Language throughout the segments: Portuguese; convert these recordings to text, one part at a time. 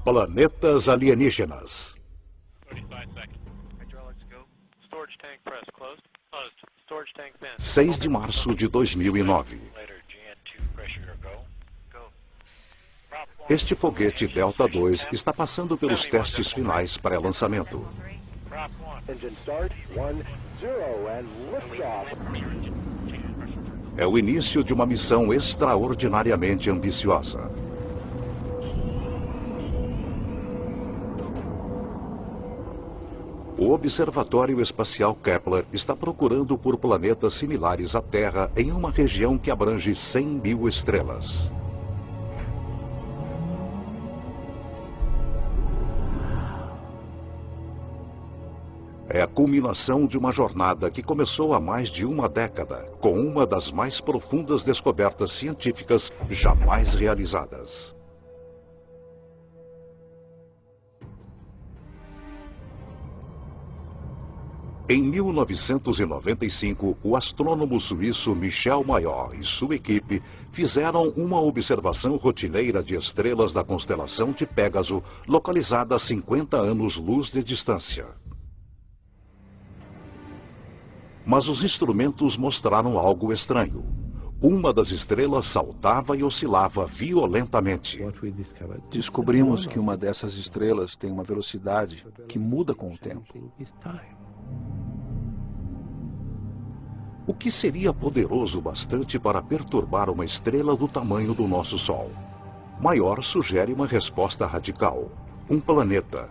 Planetas alienígenas. 6 de março de 2009. Este foguete Delta II está passando pelos testes finais pré-lançamento. É o início de uma missão extraordinariamente ambiciosa. O Observatório Espacial Kepler está procurando por planetas similares à Terra em uma região que abrange 100 mil estrelas. É a culminação de uma jornada que começou há mais de uma década, com uma das mais profundas descobertas científicas jamais realizadas. Em 1995, o astrônomo suíço Michel Mayor e sua equipe fizeram uma observação rotineira de estrelas da constelação de Pégaso, localizada a 50 anos-luz de distância. Mas os instrumentos mostraram algo estranho. Uma das estrelas saltava e oscilava violentamente. Descobrimos que uma dessas estrelas tem uma velocidade que muda com o tempo. O que seria poderoso bastante para perturbar uma estrela do tamanho do nosso Sol? Mayor sugere uma resposta radical: um planeta.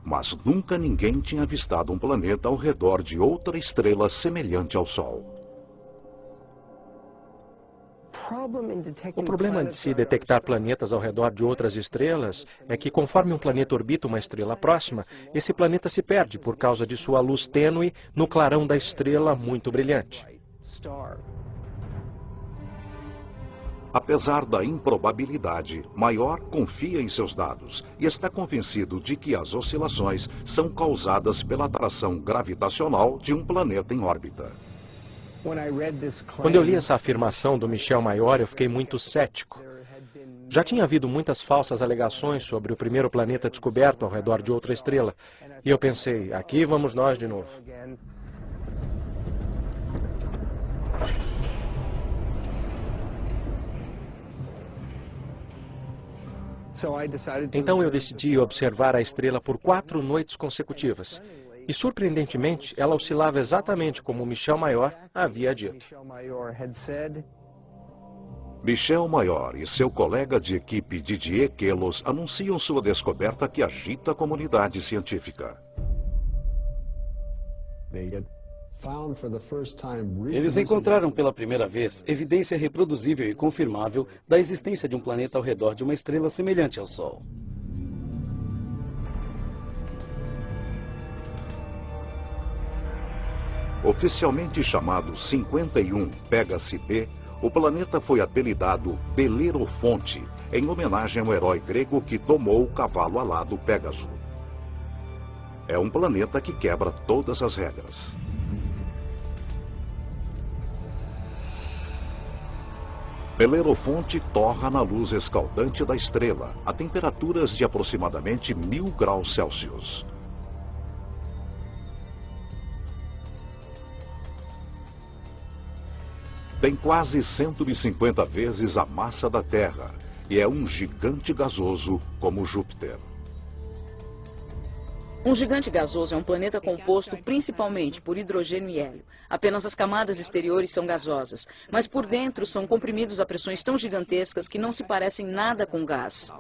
Mas nunca ninguém tinha avistado um planeta ao redor de outra estrela semelhante ao Sol. O problema de se detectar planetas ao redor de outras estrelas é que, conforme um planeta orbita uma estrela próxima, esse planeta se perde por causa de sua luz tênue no clarão da estrela muito brilhante. Apesar da improbabilidade, Mayor confia em seus dados e está convencido de que as oscilações são causadas pela atração gravitacional de um planeta em órbita. Quando eu li essa afirmação do Michel Mayor, eu fiquei muito cético. Já tinha havido muitas falsas alegações sobre o primeiro planeta descoberto ao redor de outra estrela. E eu pensei, aqui vamos nós de novo. Então eu decidi observar a estrela por 4 noites consecutivas. E, surpreendentemente, ela oscilava exatamente como Michel Mayor havia dito. Michel Mayor e seu colega de equipe Didier Queloz anunciam sua descoberta que agita a comunidade científica. Eles encontraram pela primeira vez evidência reproduzível e confirmável da existência de um planeta ao redor de uma estrela semelhante ao Sol. Oficialmente chamado 51 Pégase B, o planeta foi apelidado Belerofonte, em homenagem ao herói grego que domou o cavalo alado Pégaso. É um planeta que quebra todas as regras. Belerofonte torra na luz escaldante da estrela, a temperaturas de aproximadamente 1000 graus Celsius. Tem quase 150 vezes a massa da Terra e é um gigante gasoso como Júpiter. Um gigante gasoso é um planeta composto principalmente por hidrogênio e hélio. Apenas as camadas exteriores são gasosas, mas por dentro são comprimidos a pressões tão gigantescas que não se parecem nada com gás.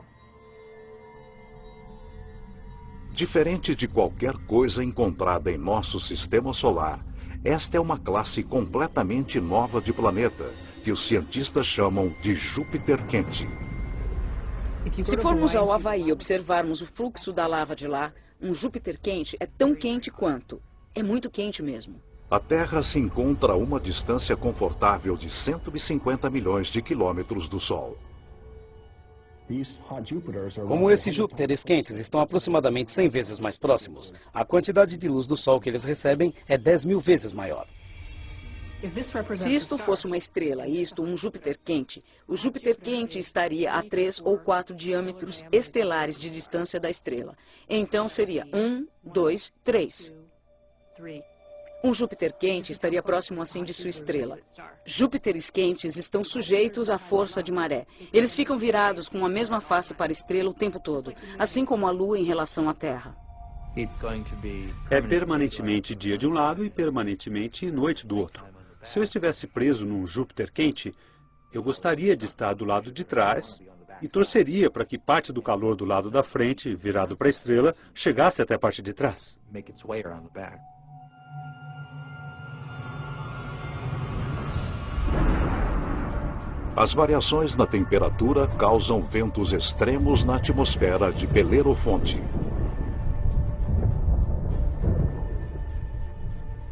Diferente de qualquer coisa encontrada em nosso sistema solar, esta é uma classe completamente nova de planeta, que os cientistas chamam de Júpiter quente. Se formos ao Havaí e observarmos o fluxo da lava de lá, um Júpiter quente é tão quente quanto. É muito quente mesmo. A Terra se encontra a uma distância confortável de 150 milhões de quilômetros do Sol. Como esses Júpiteres quentes estão aproximadamente 100 vezes mais próximos, a quantidade de luz do Sol que eles recebem é 10.000 vezes maior. Se isto fosse uma estrela e isto um Júpiter quente, o Júpiter quente estaria a 3 ou 4 diâmetros estelares de distância da estrela. Então seria 1, 2, 3. Um Júpiter quente estaria próximo assim de sua estrela. Júpiteres quentes estão sujeitos à força de maré. Eles ficam virados com a mesma face para a estrela o tempo todo, assim como a Lua em relação à Terra. É permanentemente dia de um lado e permanentemente noite do outro. Se eu estivesse preso num Júpiter quente, eu gostaria de estar do lado de trás e torceria para que parte do calor do lado da frente, virado para a estrela, chegasse até a parte de trás. As variações na temperatura causam ventos extremos na atmosfera de Belerofonte.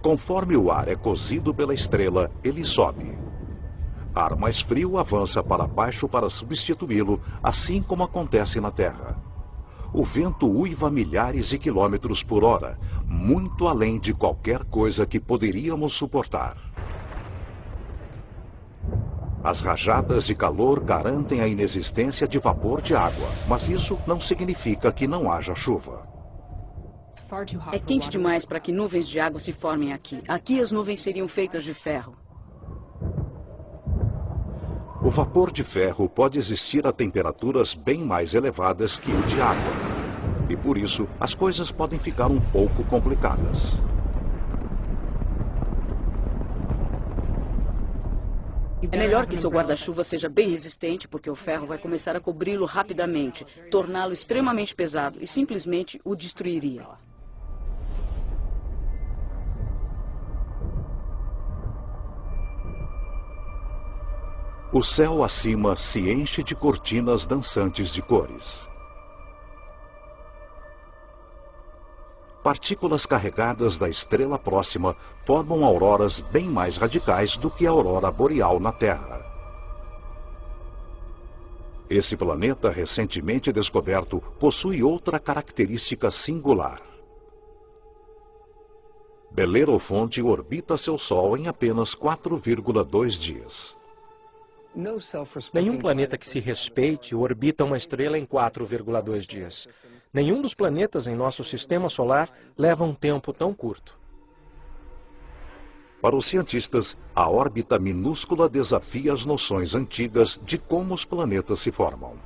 Conforme o ar é cozido pela estrela, ele sobe. Ar mais frio avança para baixo para substituí-lo, assim como acontece na Terra. O vento uiva a milhares de quilômetros por hora, muito além de qualquer coisa que poderíamos suportar. As rajadas de calor garantem a inexistência de vapor de água, mas isso não significa que não haja chuva. É quente demais para que nuvens de água se formem aqui. Aqui as nuvens seriam feitas de ferro. O vapor de ferro pode existir a temperaturas bem mais elevadas que o de água. E por isso, as coisas podem ficar um pouco complicadas. É melhor que seu guarda-chuva seja bem resistente, porque o ferro vai começar a cobri-lo rapidamente, torná-lo extremamente pesado e simplesmente o destruiria. O céu acima se enche de cortinas dançantes de cores. Partículas carregadas da estrela próxima formam auroras bem mais radicais do que a aurora boreal na Terra. Esse planeta recentemente descoberto possui outra característica singular. Belerofonte orbita seu Sol em apenas 4,2 dias. Nenhum planeta que se respeite orbita uma estrela em 4,2 dias. Nenhum dos planetas em nosso sistema solar leva um tempo tão curto. Para os cientistas, a órbita minúscula desafia as noções antigas de como os planetas se formam.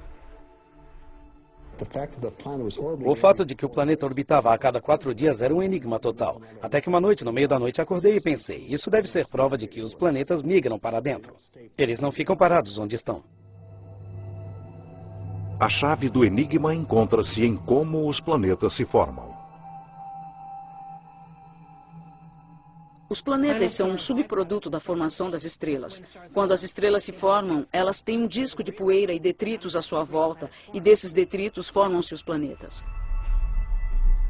O fato de que o planeta orbitava a cada 4 dias era um enigma total. Até que uma noite, no meio da noite, acordei e pensei, isso deve ser prova de que os planetas migram para dentro. Eles não ficam parados onde estão. A chave do enigma encontra-se em como os planetas se formam. Os planetas são um subproduto da formação das estrelas. Quando as estrelas se formam, elas têm um disco de poeira e detritos à sua volta, e desses detritos formam-se os planetas.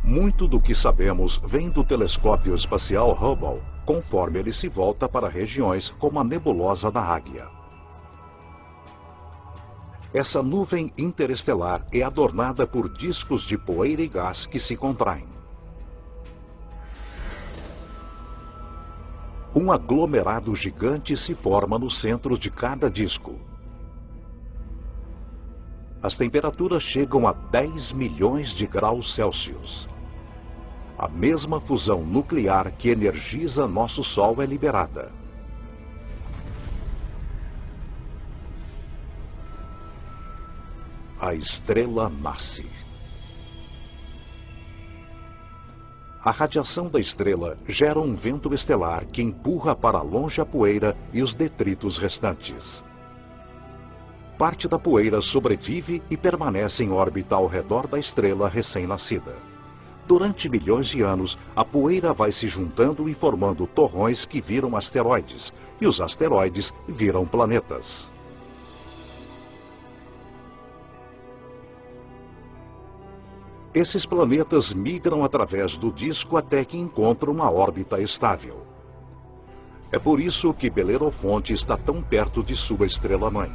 Muito do que sabemos vem do telescópio espacial Hubble, conforme ele se volta para regiões como a nebulosa da Águia. Essa nuvem interestelar é adornada por discos de poeira e gás que se contraem. Um aglomerado gigante se forma no centro de cada disco. As temperaturas chegam a 10 milhões de graus Celsius. A mesma fusão nuclear que energiza nosso Sol é liberada. A estrela nasce. A radiação da estrela gera um vento estelar que empurra para longe a poeira e os detritos restantes. Parte da poeira sobrevive e permanece em órbita ao redor da estrela recém-nascida. Durante milhões de anos, a poeira vai se juntando e formando torrões que viram asteroides, e os asteroides viram planetas. Esses planetas migram através do disco até que encontram uma órbita estável. É por isso que Belerofonte está tão perto de sua estrela-mãe.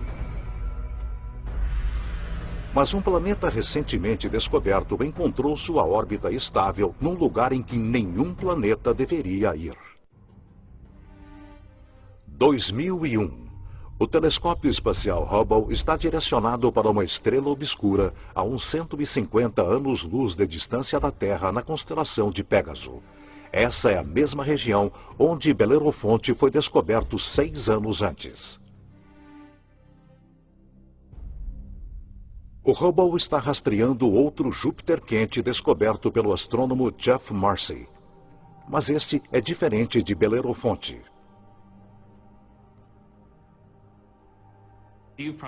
Mas um planeta recentemente descoberto encontrou sua órbita estável num lugar em que nenhum planeta deveria ir. 2001. O telescópio espacial Hubble está direcionado para uma estrela obscura a uns 150 anos-luz de distância da Terra na constelação de Pégaso. Essa é a mesma região onde Belerofonte foi descoberto 6 anos antes. O Hubble está rastreando outro Júpiter quente descoberto pelo astrônomo Geoff Marcy. Mas este é diferente de Belerofonte.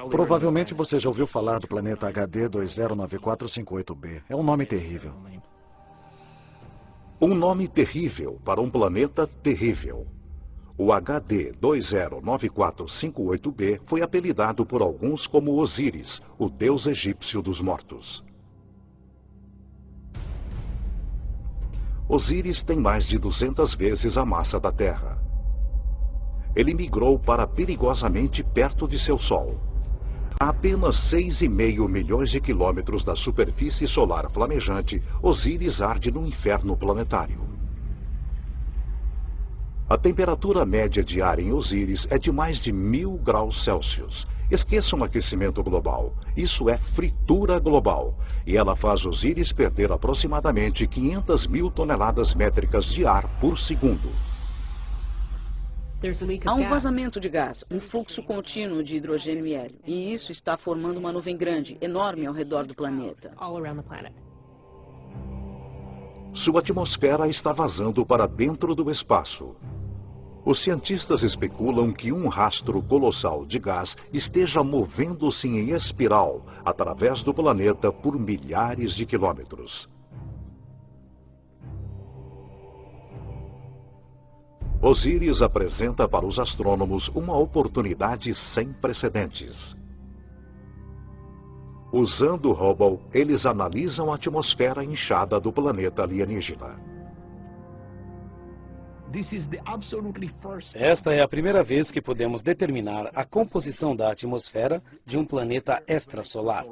Provavelmente você já ouviu falar do planeta HD 209458b. É um nome terrível. Um nome terrível para um planeta terrível. O HD 209458b foi apelidado por alguns como Osíris, o deus egípcio dos mortos. Osíris tem mais de 200 vezes a massa da Terra. Ele migrou para perigosamente perto de seu Sol. A apenas 6,5 milhões de quilômetros da superfície solar flamejante, Osíris arde no inferno planetário. A temperatura média diária em Osíris é de mais de 1000 graus Celsius. Esqueça um aquecimento global. Isso é fritura global. E ela faz Osíris perder aproximadamente 500 mil toneladas métricas de ar por segundo. Há um vazamento de gás, um fluxo contínuo de hidrogênio e hélio. E isso está formando uma nuvem grande, enorme ao redor do planeta. Sua atmosfera está vazando para dentro do espaço. Os cientistas especulam que um rastro colossal de gás esteja movendo-se em espiral através do planeta por milhares de quilômetros. Osíris apresenta para os astrônomos uma oportunidade sem precedentes. Usando o Hubble, eles analisam a atmosfera inchada do planeta alienígena. Esta é a primeira vez que podemos determinar a composição da atmosfera de um planeta extrasolar.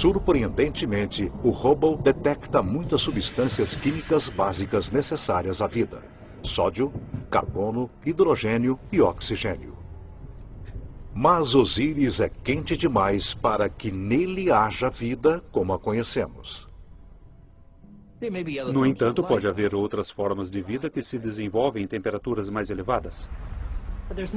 Surpreendentemente, o Hubble detecta muitas substâncias químicas básicas necessárias à vida: sódio, carbono, hidrogênio e oxigênio. Mas Osíris é quente demais para que nele haja vida como a conhecemos. No entanto, pode haver outras formas de vida que se desenvolvem em temperaturas mais elevadas.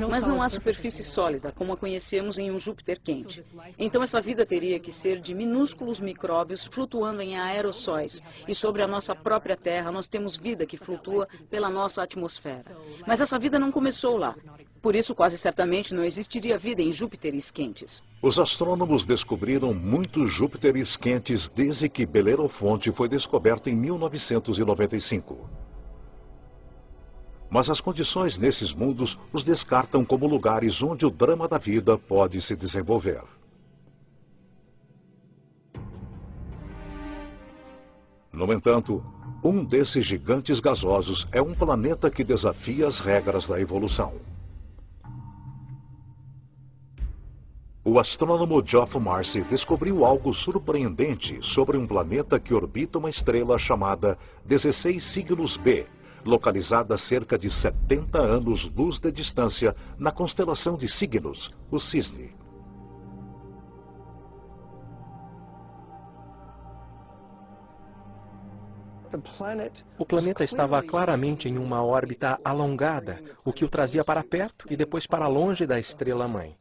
Mas não há superfície sólida, como a conhecemos em um Júpiter quente. Então essa vida teria que ser de minúsculos micróbios flutuando em aerossóis. E sobre a nossa própria Terra, nós temos vida que flutua pela nossa atmosfera. Mas essa vida não começou lá. Por isso, quase certamente, não existiria vida em Júpiteres quentes. Os astrônomos descobriram muitos Júpiteres quentes desde que Belerofonte foi descoberto em 1995. Mas as condições nesses mundos os descartam como lugares onde o drama da vida pode se desenvolver. No entanto, um desses gigantes gasosos é um planeta que desafia as regras da evolução. O astrônomo Geoff Marcy descobriu algo surpreendente sobre um planeta que orbita uma estrela chamada 16 Cygnos B, localizada a cerca de 70 anos-luz de distância na constelação de Cygnos, o Cisne. O planeta estava claramente em uma órbita alongada, o que o trazia para perto e depois para longe da estrela-mãe.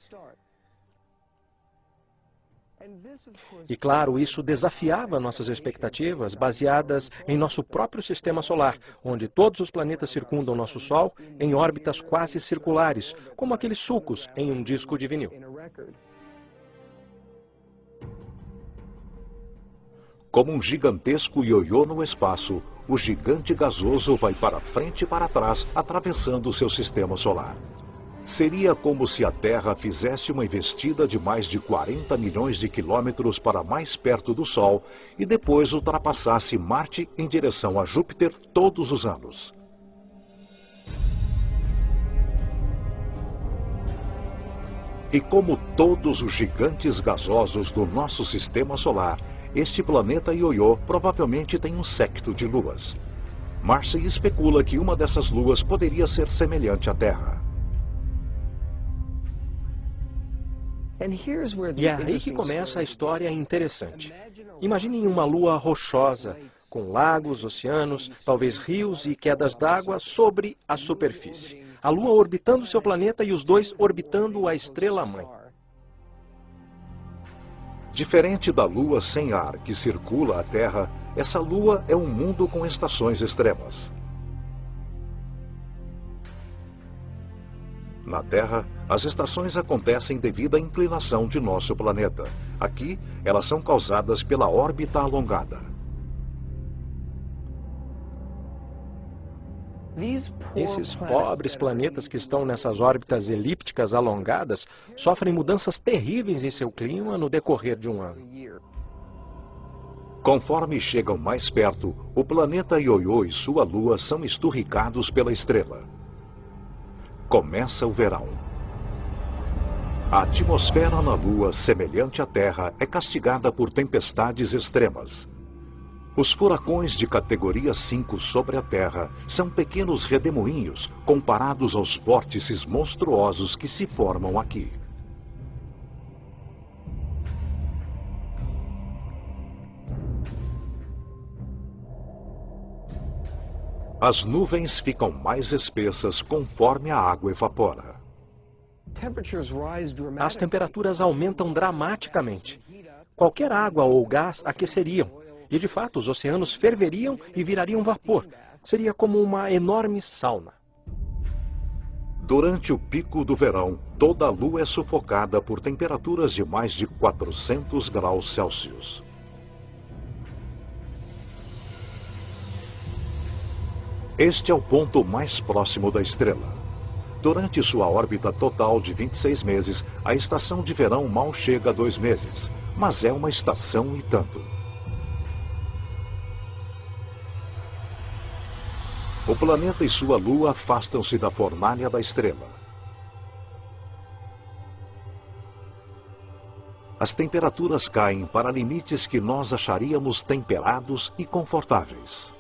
E claro, isso desafiava nossas expectativas baseadas em nosso próprio sistema solar, onde todos os planetas circundam nosso Sol em órbitas quase circulares, como aqueles sulcos em um disco de vinil. Como um gigantesco ioiô no espaço, o gigante gasoso vai para frente e para trás, atravessando seu sistema solar. Seria como se a Terra fizesse uma investida de mais de 40 milhões de quilômetros para mais perto do Sol e depois ultrapassasse Marte em direção a Júpiter todos os anos. E como todos os gigantes gasosos do nosso sistema solar, este planeta Ioiô provavelmente tem um séquito de luas. Marcy especula que uma dessas luas poderia ser semelhante à Terra. E é aí que começa a história interessante. Imaginem uma lua rochosa, com lagos, oceanos, talvez rios e quedas d'água sobre a superfície. A lua orbitando seu planeta e os dois orbitando a estrela-mãe. Diferente da lua sem ar que circula a Terra, essa lua é um mundo com estações extremas. Na Terra, as estações acontecem devido à inclinação de nosso planeta. Aqui, elas são causadas pela órbita alongada. Esses pobres planetas que estão nessas órbitas elípticas alongadas sofrem mudanças terríveis em seu clima no decorrer de um ano. Conforme chegam mais perto, o planeta Ioiô e sua lua são esturricados pela estrela. Começa o verão. A atmosfera na Lua, semelhante à Terra, é castigada por tempestades extremas. Os furacões de categoria 5 sobre a Terra são pequenos redemoinhos comparados aos vórtices monstruosos que se formam aqui. As nuvens ficam mais espessas conforme a água evapora. As temperaturas aumentam dramaticamente. Qualquer água ou gás aqueceriam. E, de fato, os oceanos ferveriam e virariam vapor. Seria como uma enorme sauna. Durante o pico do verão, toda a Lua é sufocada por temperaturas de mais de 400 graus Celsius. Este é o ponto mais próximo da estrela. Durante sua órbita total de 26 meses, a estação de verão mal chega a 2 meses. Mas é uma estação e tanto. O planeta e sua lua afastam-se da fornalha da estrela. As temperaturas caem para limites que nós acharíamos temperados e confortáveis.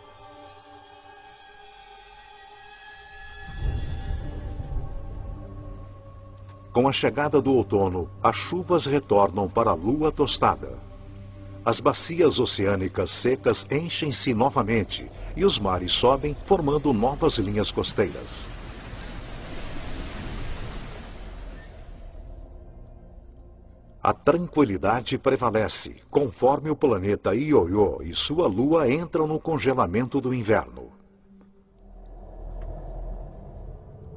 Com a chegada do outono, as chuvas retornam para a lua tostada. As bacias oceânicas secas enchem-se novamente e os mares sobem, formando novas linhas costeiras. A tranquilidade prevalece, conforme o planeta Ioiô e sua lua entram no congelamento do inverno.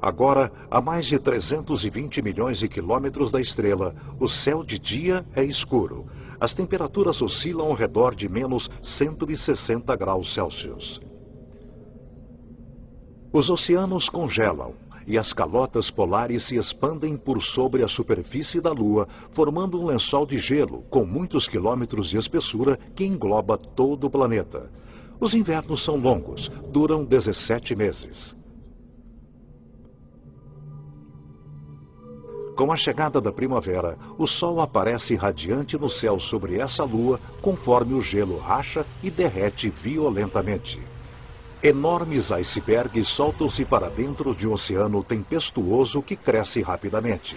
Agora, a mais de 320 milhões de quilômetros da estrela, o céu de dia é escuro. As temperaturas oscilam ao redor de menos 160 graus Celsius. Os oceanos congelam e as calotas polares se expandem por sobre a superfície da Lua, formando um lençol de gelo com muitos quilômetros de espessura que engloba todo o planeta. Os invernos são longos, duram 17 meses. Com a chegada da primavera, o Sol aparece radiante no céu sobre essa lua, conforme o gelo racha e derrete violentamente. Enormes icebergs soltam-se para dentro de um oceano tempestuoso que cresce rapidamente.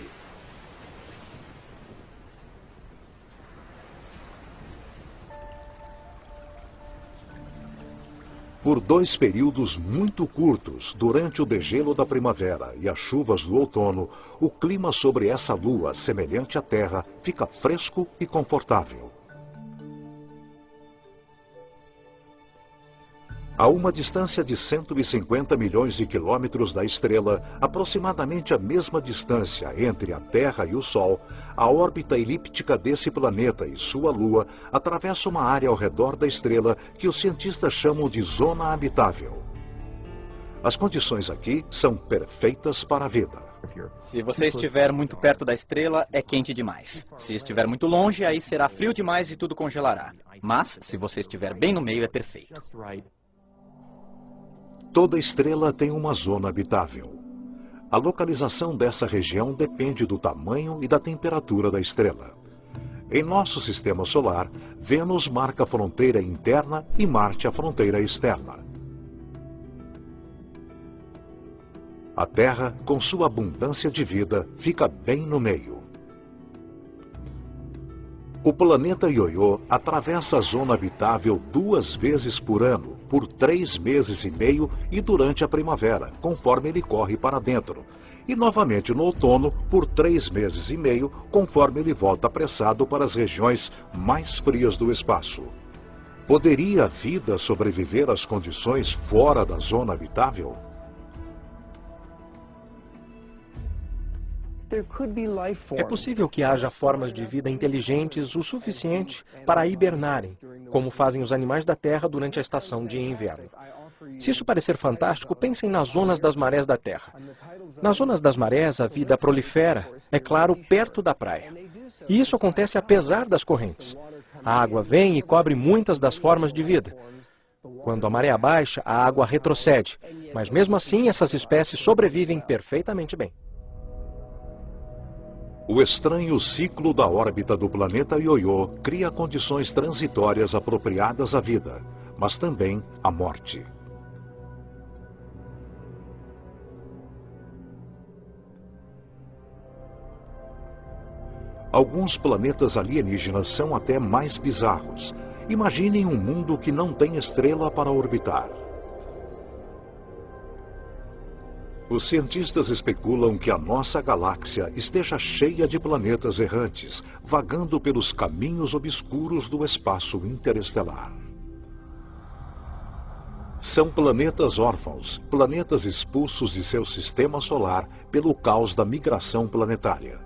Por 2 períodos muito curtos, durante o degelo da primavera e as chuvas do outono, o clima sobre essa lua, semelhante à Terra, fica fresco e confortável. A uma distância de 150 milhões de quilômetros da estrela, aproximadamente a mesma distância entre a Terra e o Sol, a órbita elíptica desse planeta e sua lua atravessa uma área ao redor da estrela que os cientistas chamam de zona habitável. As condições aqui são perfeitas para a vida. Se você estiver muito perto da estrela, é quente demais. Se estiver muito longe, aí será frio demais e tudo congelará. Mas, se você estiver bem no meio, é perfeito. Toda estrela tem uma zona habitável. A localização dessa região depende do tamanho e da temperatura da estrela. Em nosso sistema solar, Vênus marca a fronteira interna e Marte a fronteira externa. A Terra, com sua abundância de vida, fica bem no meio. O planeta Ioiô atravessa a zona habitável 2 vezes por ano, por 3 meses e meio e durante a primavera, conforme ele corre para dentro, e novamente no outono, por 3 meses e meio, conforme ele volta apressado para as regiões mais frias do espaço. Poderia a vida sobreviver às condições fora da zona habitável? É possível que haja formas de vida inteligentes o suficiente para hibernarem, como fazem os animais da Terra durante a estação de inverno. Se isso parecer fantástico, pensem nas zonas das marés da Terra. Nas zonas das marés, a vida prolifera, é claro, perto da praia. E isso acontece apesar das correntes. A água vem e cobre muitas das formas de vida. Quando a maré baixa, a água retrocede, mas mesmo assim essas espécies sobrevivem perfeitamente bem. O estranho ciclo da órbita do planeta Ioiô cria condições transitórias apropriadas à vida, mas também à morte. Alguns planetas alienígenas são até mais bizarros. Imaginem um mundo que não tem estrela para orbitar. Os cientistas especulam que a nossa galáxia esteja cheia de planetas errantes, vagando pelos caminhos obscuros do espaço interestelar. São planetas órfãos, planetas expulsos de seu sistema solar pelo caos da migração planetária.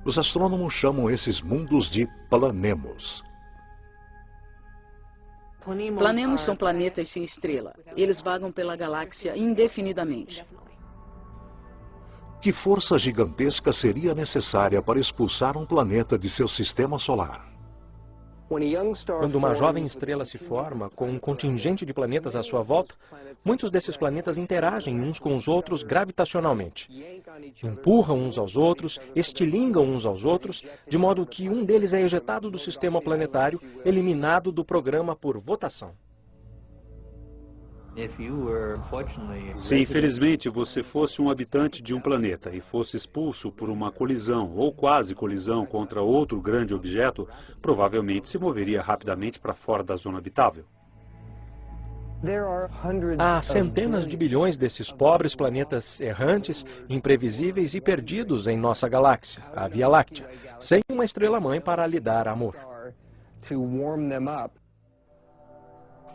Os astrônomos chamam esses mundos de planemos. Planemos são planetas sem estrela. Eles vagam pela galáxia indefinidamente. Que força gigantesca seria necessária para expulsar um planeta de seu sistema solar? Quando uma jovem estrela se forma, com um contingente de planetas à sua volta, muitos desses planetas interagem uns com os outros gravitacionalmente. Empurram uns aos outros, estilingam uns aos outros, de modo que um deles é ejetado do sistema planetário, eliminado do programa por votação. Se infelizmente você fosse um habitante de um planeta e fosse expulso por uma colisão ou quase colisão contra outro grande objeto, provavelmente se moveria rapidamente para fora da zona habitável. Há centenas de bilhões desses pobres planetas errantes, imprevisíveis e perdidos em nossa galáxia, a Via Láctea, sem uma estrela-mãe para lhe dar amor.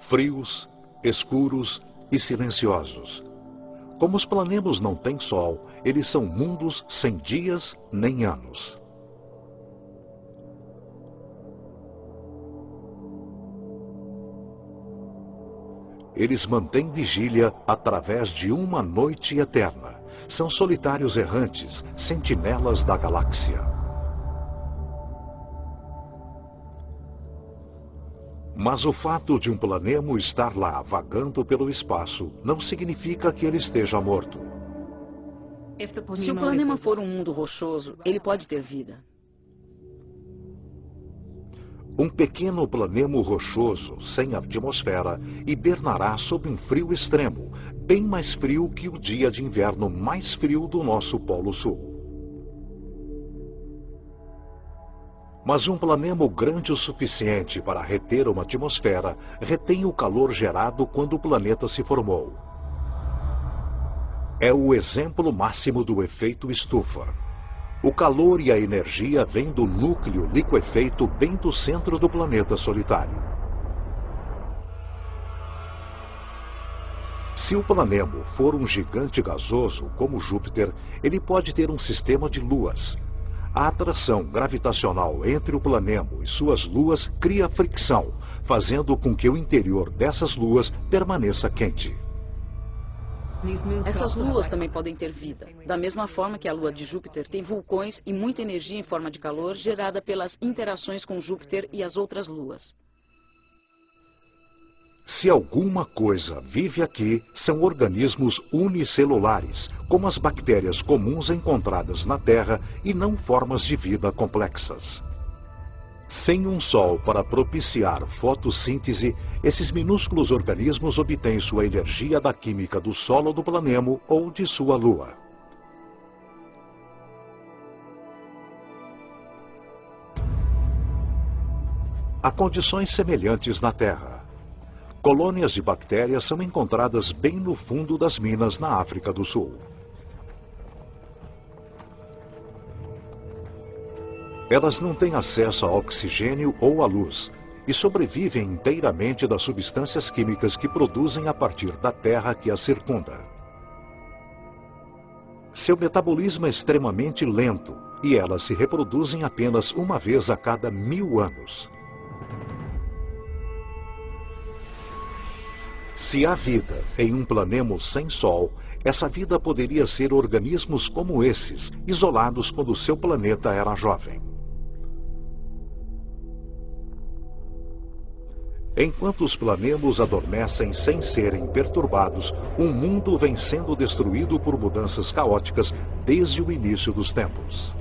Frios, escuros e silenciosos. Como os planemos não têm sol, eles são mundos sem dias nem anos. Eles mantêm vigília através de uma noite eterna. São solitários errantes, sentinelas da galáxia. Mas o fato de um planemo estar lá vagando pelo espaço não significa que ele esteja morto. Se o planema for um mundo rochoso, ele pode ter vida. Um pequeno planemo rochoso, sem atmosfera, hibernará sob um frio extremo, bem mais frio que o dia de inverno mais frio do nosso Polo Sul. Mas um planemo grande o suficiente para reter uma atmosfera retém o calor gerado quando o planeta se formou. É o exemplo máximo do efeito estufa. O calor e a energia vêm do núcleo liquefeito bem do centro do planeta solitário. Se o planemo for um gigante gasoso, como Júpiter, ele pode ter um sistema de luas. A atração gravitacional entre o planemo e suas luas cria fricção, fazendo com que o interior dessas luas permaneça quente. Essas luas também podem ter vida, da mesma forma que a lua de Júpiter tem vulcões e muita energia em forma de calor gerada pelas interações com Júpiter e as outras luas. Se alguma coisa vive aqui, são organismos unicelulares, como as bactérias comuns encontradas na Terra e não formas de vida complexas. Sem um sol para propiciar fotossíntese, esses minúsculos organismos obtêm sua energia da química do solo do planeta ou de sua lua. Há condições semelhantes na Terra. Colônias de bactérias são encontradas bem no fundo das minas na África do Sul. Elas não têm acesso a oxigênio ou à luz e sobrevivem inteiramente das substâncias químicas que produzem a partir da terra que as circunda. Seu metabolismo é extremamente lento e elas se reproduzem apenas uma vez a cada 1000 anos. Se há vida em um planeta sem Sol, essa vida poderia ser organismos como esses, isolados quando seu planeta era jovem. Enquanto os planetas adormecem sem serem perturbados, o mundo vem sendo destruído por mudanças caóticas desde o início dos tempos.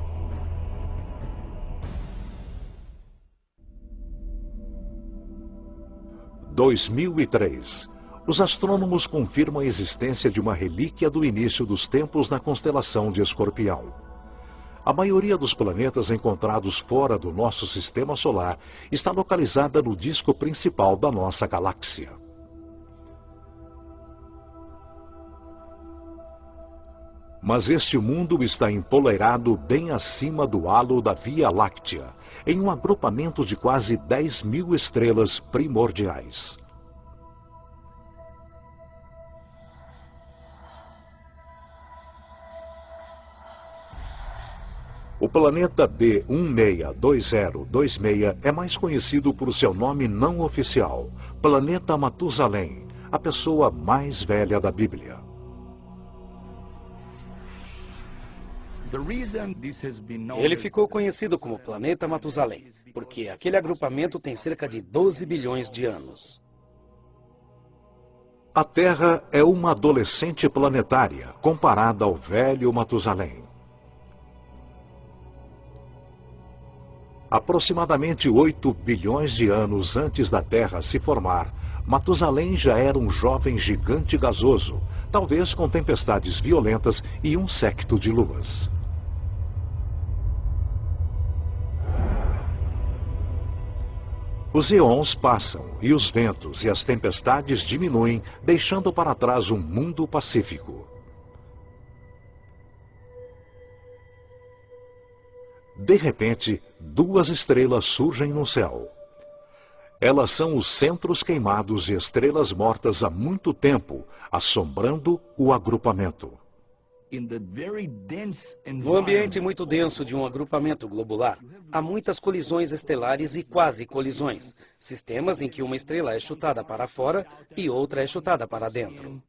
Em 2003, os astrônomos confirmam a existência de uma relíquia do início dos tempos na constelação de Escorpião. A maioria dos planetas encontrados fora do nosso sistema solar está localizada no disco principal da nossa galáxia. Mas este mundo está empoleirado bem acima do halo da Via Láctea, em um agrupamento de quase 10.000 estrelas primordiais. O planeta B162026 é mais conhecido por seu nome não oficial, Planeta Matusalém, a pessoa mais velha da Bíblia. Ele ficou conhecido como Planeta Matusalém, porque aquele agrupamento tem cerca de 12 bilhões de anos. A Terra é uma adolescente planetária comparada ao velho Matusalém. Aproximadamente 8 bilhões de anos antes da Terra se formar, Matusalém já era um jovem gigante gasoso, talvez com tempestades violentas e um séquito de luas. Os eons passam e os ventos e as tempestades diminuem, deixando para trás um mundo pacífico. De repente, duas estrelas surgem no céu. Elas são os centros queimados de estrelas mortas há muito tempo, assombrando o agrupamento. No ambiente muito denso de um agrupamento globular, há muitas colisões estelares e quase colisões, sistemas em que uma estrela é chutada para fora e outra é chutada para dentro.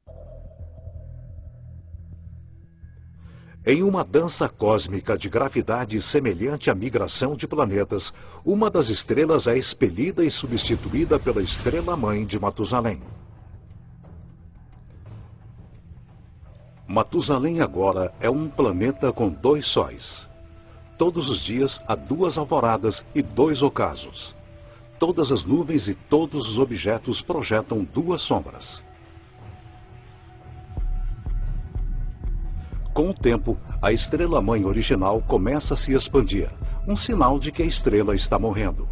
Em uma dança cósmica de gravidade semelhante à migração de planetas, uma das estrelas é expelida e substituída pela estrela-mãe de Matusalém. Matusalém agora é um planeta com 2 sóis. Todos os dias há 2 alvoradas e 2 ocasos. Todas as nuvens e todos os objetos projetam 2 sombras. Com o tempo, a estrela-mãe original começa a se expandir, um sinal de que a estrela está morrendo.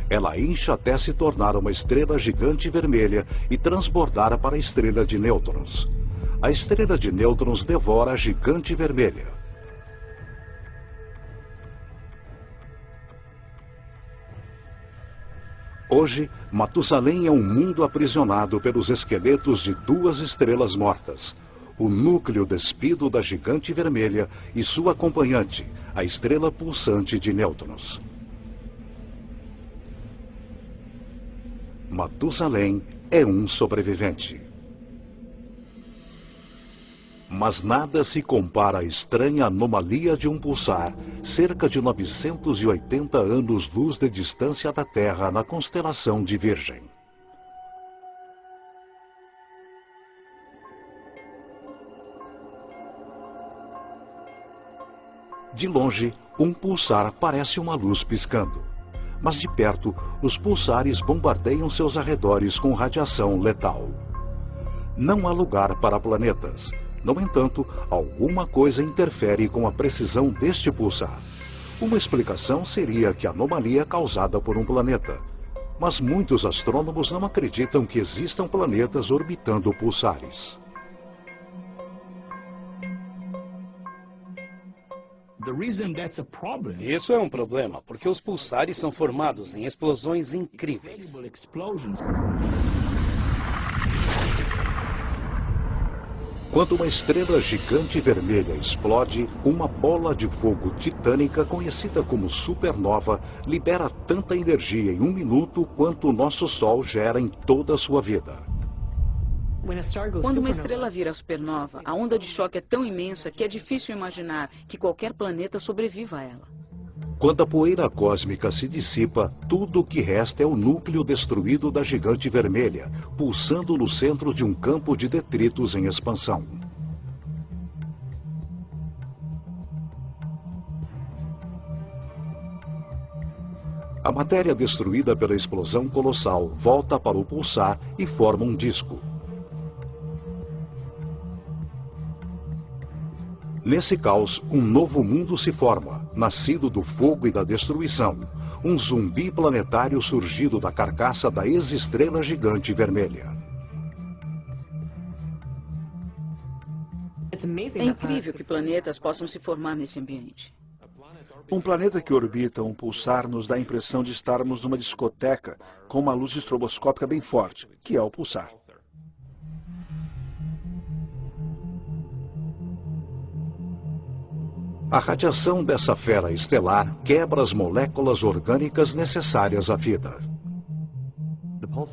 Ela incha até se tornar uma estrela gigante vermelha e transbordar para a estrela de nêutrons. A estrela de nêutrons devora a gigante vermelha. Hoje, Matusalém é um mundo aprisionado pelos esqueletos de 2 estrelas mortas. O núcleo despido da gigante vermelha e sua acompanhante, a estrela pulsante de nêutrons. Matusalém é um sobrevivente. Mas nada se compara à estranha anomalia de um pulsar, cerca de 980 anos-luz de distância da Terra na constelação de Virgem. De longe, um pulsar parece uma luz piscando. mas de perto, os pulsares bombardeiam seus arredores com radiação letal. Não há lugar para planetas. No entanto, alguma coisa interfere com a precisão deste pulsar. Uma explicação seria que a anomalia é causada por um planeta. Mas muitos astrônomos não acreditam que existam planetas orbitando pulsares. Isso é um problema, porque os pulsares são formados em explosões incríveis. Quando uma estrela gigante vermelha explode, uma bola de fogo titânica conhecida como supernova libera tanta energia em 1 minuto quanto o nosso Sol gera em toda a sua vida. Quando uma estrela vira supernova, a onda de choque é tão imensa que é difícil imaginar que qualquer planeta sobreviva a ela. Quando a poeira cósmica se dissipa, tudo o que resta é o núcleo destruído da gigante vermelha, pulsando no centro de um campo de detritos em expansão. A matéria destruída pela explosão colossal volta para o pulsar e forma um disco. Nesse caos, um novo mundo se forma, nascido do fogo e da destruição. Um zumbi planetário surgido da carcaça da ex-estrela gigante vermelha. É incrível que planetas possam se formar nesse ambiente. Um planeta que orbita um pulsar nos dá a impressão de estarmos numa discoteca com uma luz estroboscópica bem forte, que é o pulsar. A radiação dessa fera estelar quebra as moléculas orgânicas necessárias à vida.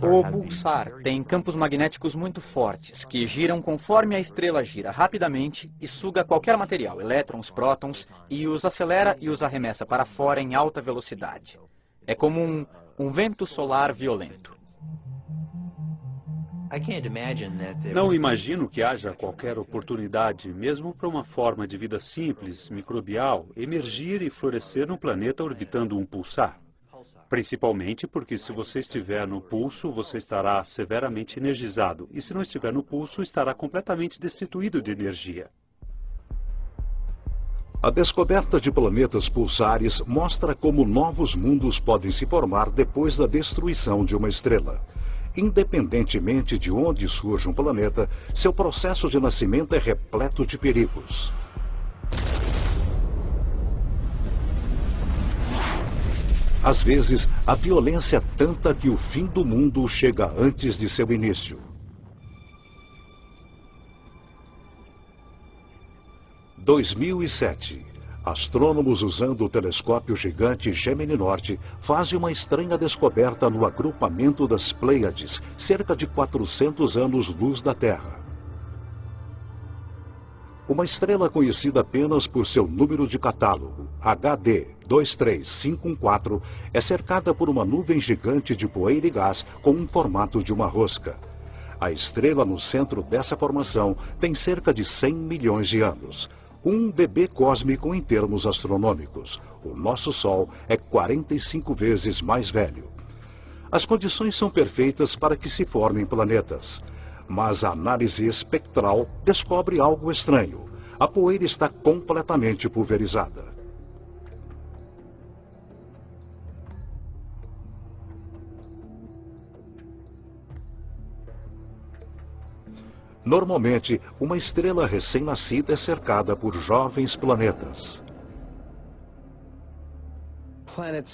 O pulsar tem campos magnéticos muito fortes, que giram conforme a estrela gira rapidamente e suga qualquer material, elétrons, prótons, e os acelera e os arremessa para fora em alta velocidade. É como um vento solar violento. Não imagino que haja qualquer oportunidade, mesmo para uma forma de vida simples, microbial, emergir e florescer num planeta orbitando um pulsar. Principalmente porque se você estiver no pulso, você estará severamente energizado. E se não estiver no pulso, estará completamente destituído de energia. A descoberta de planetas pulsares mostra como novos mundos podem se formar depois da destruição de uma estrela. Independentemente de onde surge um planeta, seu processo de nascimento é repleto de perigos. Às vezes, a violência é tanta que o fim do mundo chega antes de seu início. 2007. Astrônomos usando o telescópio gigante Gemini Norte fazem uma estranha descoberta no agrupamento das Pleiades, cerca de 400 anos-luz da Terra. Uma estrela conhecida apenas por seu número de catálogo, HD 23514, é cercada por uma nuvem gigante de poeira e gás com um formato de uma rosca. A estrela no centro dessa formação tem cerca de 100 milhões de anos. Um bebê cósmico em termos astronômicos. O nosso Sol é 45 vezes mais velho. As condições são perfeitas para que se formem planetas. Mas a análise espectral descobre algo estranho. A poeira está completamente pulverizada. Normalmente, uma estrela recém-nascida é cercada por jovens planetas.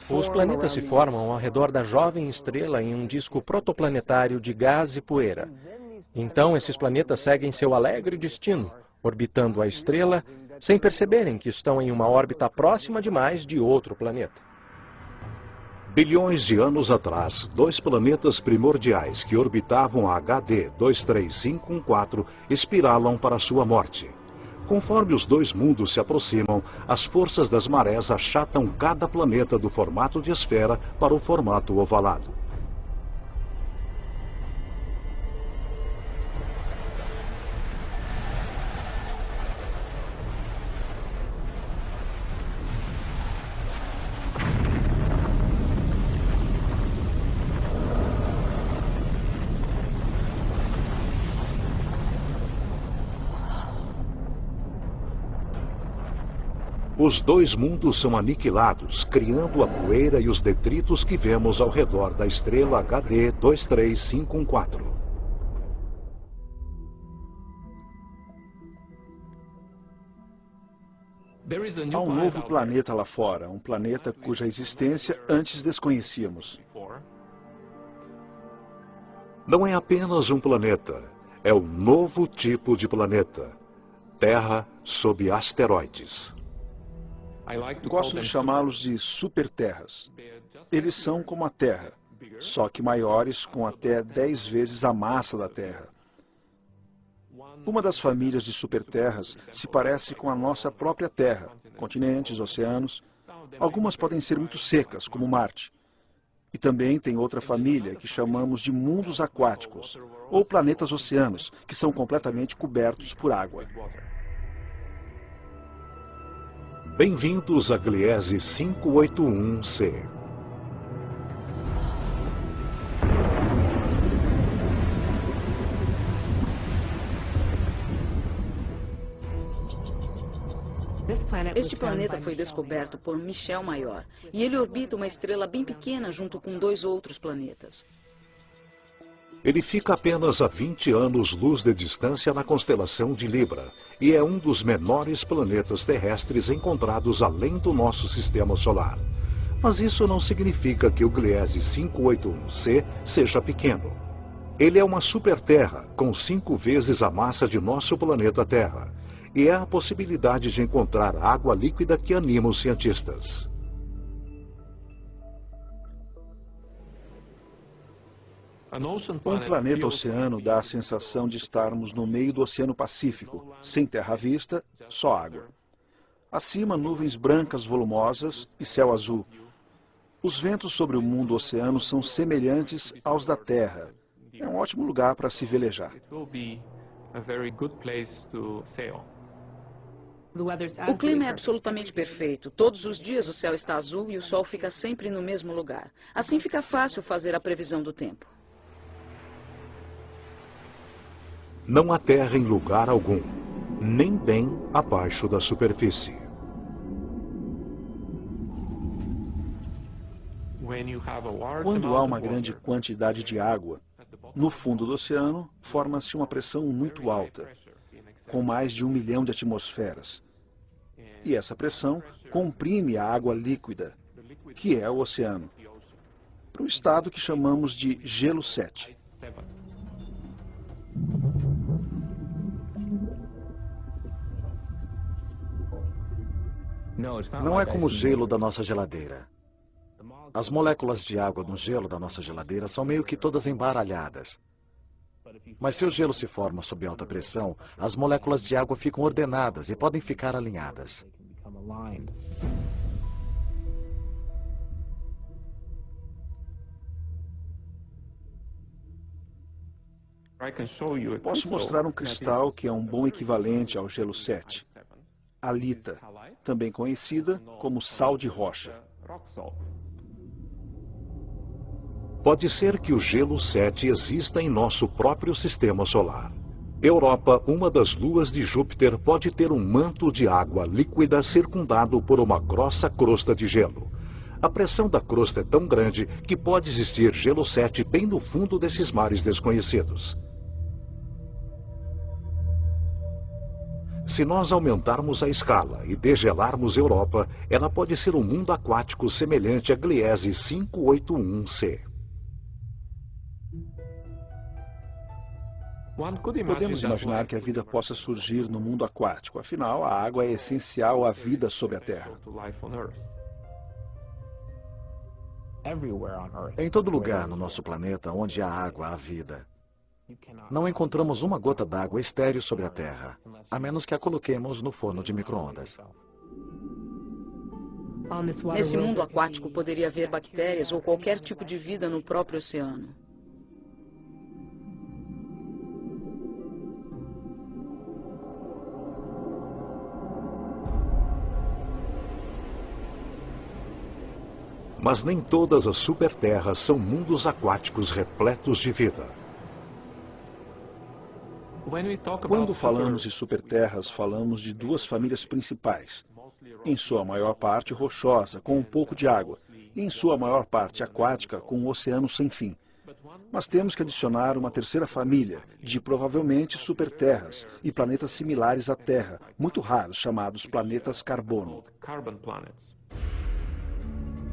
Os planetas se formam ao redor da jovem estrela em um disco protoplanetário de gás e poeira. Então, esses planetas seguem seu alegre destino, orbitando a estrela, sem perceberem que estão em uma órbita próxima demais de outro planeta. Bilhões de anos atrás, 2 planetas primordiais que orbitavam a HD 23514 espiralam para sua morte. Conforme os 2 mundos se aproximam, as forças das marés achatam cada planeta do formato de esfera para o formato ovalado. Os dois mundos são aniquilados, criando a poeira e os detritos que vemos ao redor da estrela HD 23514. Há um novo planeta lá fora, um planeta cuja existência antes desconhecíamos. Não é apenas um planeta, é um novo tipo de planeta. Terra sob asteroides. Gosto de chamá-los de superterras. Eles são como a Terra, só que maiores, com até 10 vezes a massa da Terra. Uma das famílias de superterras se parece com a nossa própria Terra, continentes, oceanos. Algumas podem ser muito secas, como Marte. E também tem outra família que chamamos de mundos aquáticos, ou planetas oceanos, que são completamente cobertos por água. Bem-vindos a Gliese 581c. Este planeta foi descoberto por Michel Mayor, e ele orbita uma estrela bem pequena junto com 2 outros planetas. Ele fica apenas a 20 anos-luz de distância na constelação de Libra e é um dos menores planetas terrestres encontrados além do nosso sistema solar. Mas isso não significa que o Gliese 581c seja pequeno. Ele é uma superterra com 5 vezes a massa de nosso planeta Terra e é a possibilidade de encontrar água líquida que anima os cientistas. Um planeta oceano dá a sensação de estarmos no meio do Oceano Pacífico, sem terra à vista, só água. Acima, nuvens brancas volumosas e céu azul. Os ventos sobre o mundo oceano são semelhantes aos da Terra. É um ótimo lugar para se velejar. O clima é absolutamente perfeito. Todos os dias o céu está azul e o sol fica sempre no mesmo lugar. Assim fica fácil fazer a previsão do tempo. Não há terra em lugar algum, nem bem abaixo da superfície. Quando há uma grande quantidade de água, no fundo do oceano forma-se uma pressão muito alta, com mais de 1 milhão de atmosferas. E essa pressão comprime a água líquida, que é o oceano, para um estado que chamamos de gelo 7. Não é como o gelo da nossa geladeira. As moléculas de água no gelo da nossa geladeira são meio que todas embaralhadas. Mas se o gelo se forma sob alta pressão, as moléculas de água ficam ordenadas e podem ficar alinhadas. Posso mostrar um cristal que é um bom equivalente ao gelo 7. Halita, também conhecida como sal de rocha. Pode ser que o gelo 7 exista em nosso próprio sistema solar. Europa, uma das luas de Júpiter, pode ter um manto de água líquida circundado por uma grossa crosta de gelo. A pressão da crosta é tão grande que pode existir gelo 7 bem no fundo desses mares desconhecidos. Se nós aumentarmos a escala e degelarmos Europa, ela pode ser um mundo aquático semelhante a Gliese 581c. Podemos imaginar que a vida possa surgir no mundo aquático. Afinal, a água é essencial à vida sobre a Terra. Em todo lugar no nosso planeta onde há água, há vida. Não encontramos uma gota d'água estéril sobre a Terra, a menos que a coloquemos no forno de micro-ondas. Nesse mundo aquático poderia haver bactérias ou qualquer tipo de vida no próprio oceano. Mas nem todas as superterras são mundos aquáticos repletos de vida. Quando falamos de superterras, falamos de duas famílias principais. Em sua maior parte rochosa, com um pouco de água, e em sua maior parte aquática, com um oceano sem fim. Mas temos que adicionar uma terceira família, de provavelmente superterras e planetas similares à Terra, muito raros, chamados planetas carbono.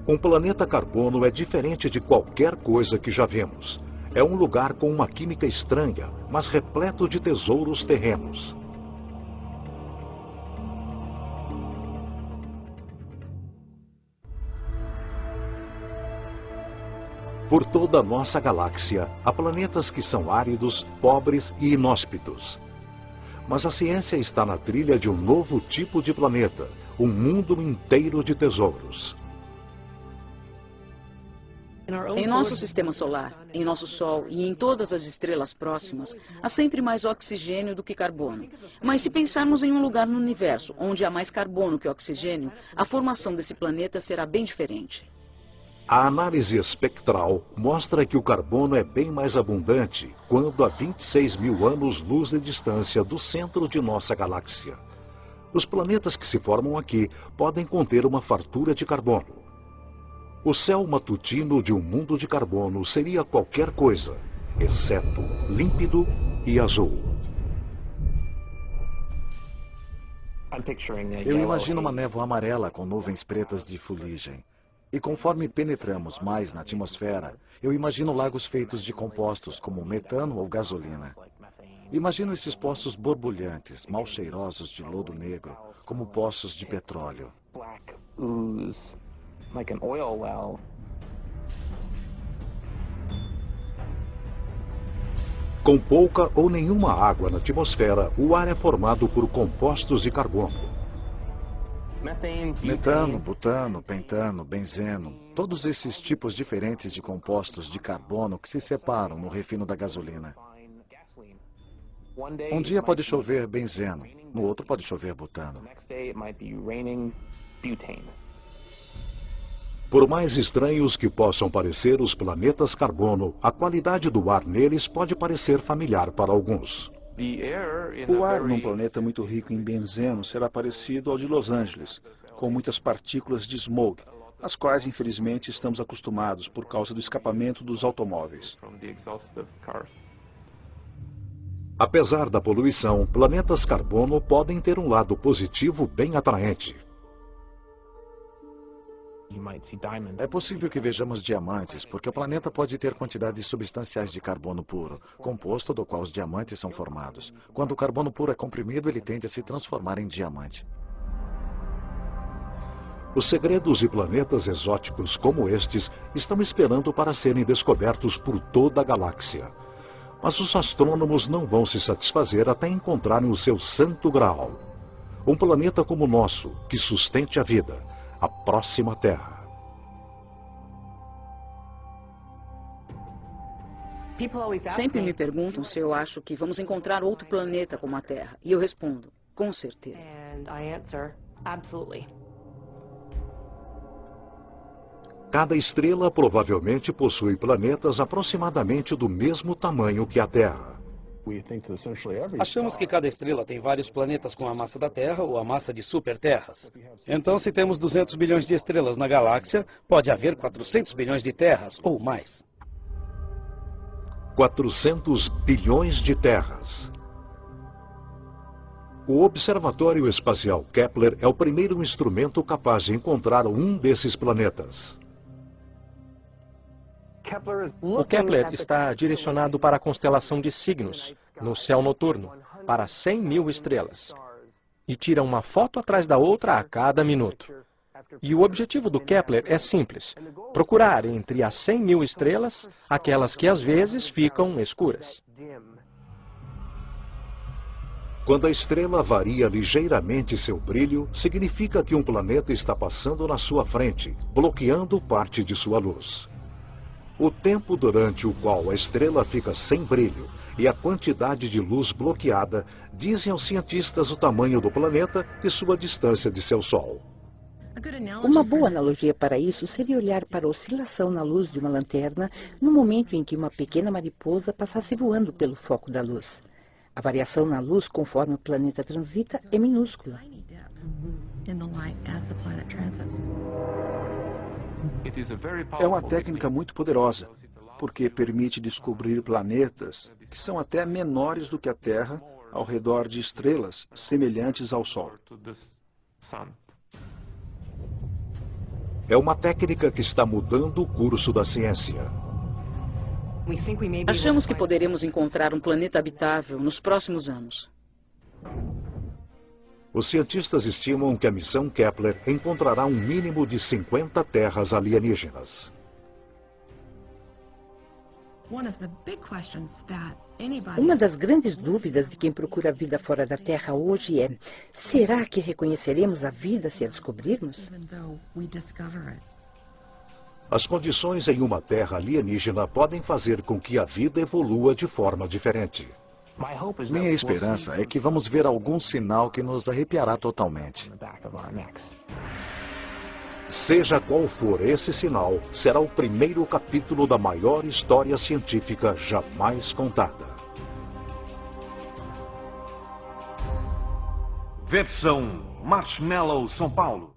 Um planeta carbono é diferente de qualquer coisa que já vimos. É um lugar com uma química estranha, mas repleto de tesouros terrenos. Por toda a nossa galáxia, há planetas que são áridos, pobres e inóspitos. Mas a ciência está na trilha de um novo tipo de planeta, um mundo inteiro de tesouros. Em nosso sistema solar, em nosso Sol e em todas as estrelas próximas, há sempre mais oxigênio do que carbono. Mas se pensarmos em um lugar no universo onde há mais carbono que oxigênio, a formação desse planeta será bem diferente. A análise espectral mostra que o carbono é bem mais abundante quando a 26 mil anos-luz de distância do centro de nossa galáxia. Os planetas que se formam aqui podem conter uma fartura de carbono. O céu matutino de um mundo de carbono seria qualquer coisa, exceto límpido e azul. Eu imagino uma névoa amarela com nuvens pretas de fuligem. E conforme penetramos mais na atmosfera, eu imagino lagos feitos de compostos como metano ou gasolina. Imagino esses poços borbulhantes, mal cheirosos de lodo negro, como poços de petróleo. Com pouca ou nenhuma água na atmosfera, o ar é formado por compostos de carbono. Metano, butano, pentano, benzeno, todos esses tipos diferentes de compostos de carbono que se separam no refino da gasolina. Um dia pode chover benzeno, no outro pode chover butano. Por mais estranhos que possam parecer os planetas carbono, a qualidade do ar neles pode parecer familiar para alguns. O ar num planeta muito rico em benzeno será parecido ao de Los Angeles, com muitas partículas de smog, às quais infelizmente estamos acostumados por causa do escapamento dos automóveis. Apesar da poluição, planetas carbono podem ter um lado positivo bem atraente. É possível que vejamos diamantes, porque o planeta pode ter quantidades substanciais de carbono puro, composto do qual os diamantes são formados. Quando o carbono puro é comprimido, ele tende a se transformar em diamante. Os segredos de planetas exóticos como estes estão esperando para serem descobertos por toda a galáxia. Mas os astrônomos não vão se satisfazer até encontrarem o seu santo graal. Um planeta como o nosso, que sustente a vida. A próxima Terra. Sempre me perguntam se eu acho que vamos encontrar outro planeta como a Terra. E eu respondo, com certeza. Cada estrela provavelmente possui planetas aproximadamente do mesmo tamanho que a Terra. Achamos que cada estrela tem vários planetas com a massa da Terra ou a massa de superterras. Então, se temos 200 bilhões de estrelas na galáxia, pode haver 400 bilhões de terras ou mais. 400 bilhões de terras. O Observatório Espacial Kepler é o primeiro instrumento capaz de encontrar um desses planetas. O Kepler está direcionado para a constelação de Cygnus, no céu noturno, para 100 mil estrelas. E tira uma foto atrás da outra a cada minuto. E o objetivo do Kepler é simples: procurar entre as 100 mil estrelas aquelas que às vezes ficam escuras. Quando a estrela varia ligeiramente seu brilho, significa que um planeta está passando na sua frente, bloqueando parte de sua luz. O tempo durante o qual a estrela fica sem brilho e a quantidade de luz bloqueada dizem aos cientistas o tamanho do planeta e sua distância de seu Sol. Uma boa analogia para isso seria olhar para a oscilação na luz de uma lanterna no momento em que uma pequena mariposa passasse voando pelo foco da luz. A variação na luz conforme o planeta transita é minúscula. É uma técnica muito poderosa, porque permite descobrir planetas que são até menores do que a Terra ao redor de estrelas semelhantes ao Sol. É uma técnica que está mudando o curso da ciência. Achamos que poderemos encontrar um planeta habitável nos próximos anos. Os cientistas estimam que a missão Kepler encontrará um mínimo de 50 terras alienígenas. Uma das grandes dúvidas de quem procura a vida fora da Terra hoje é: será que reconheceremos a vida se a descobrirmos? As condições em uma terra alienígena podem fazer com que a vida evolua de forma diferente. Minha esperança é que vamos ver algum sinal que nos arrepiará totalmente. Seja qual for esse sinal, será o primeiro capítulo da maior história científica jamais contada. Versão Marshmallow São Paulo.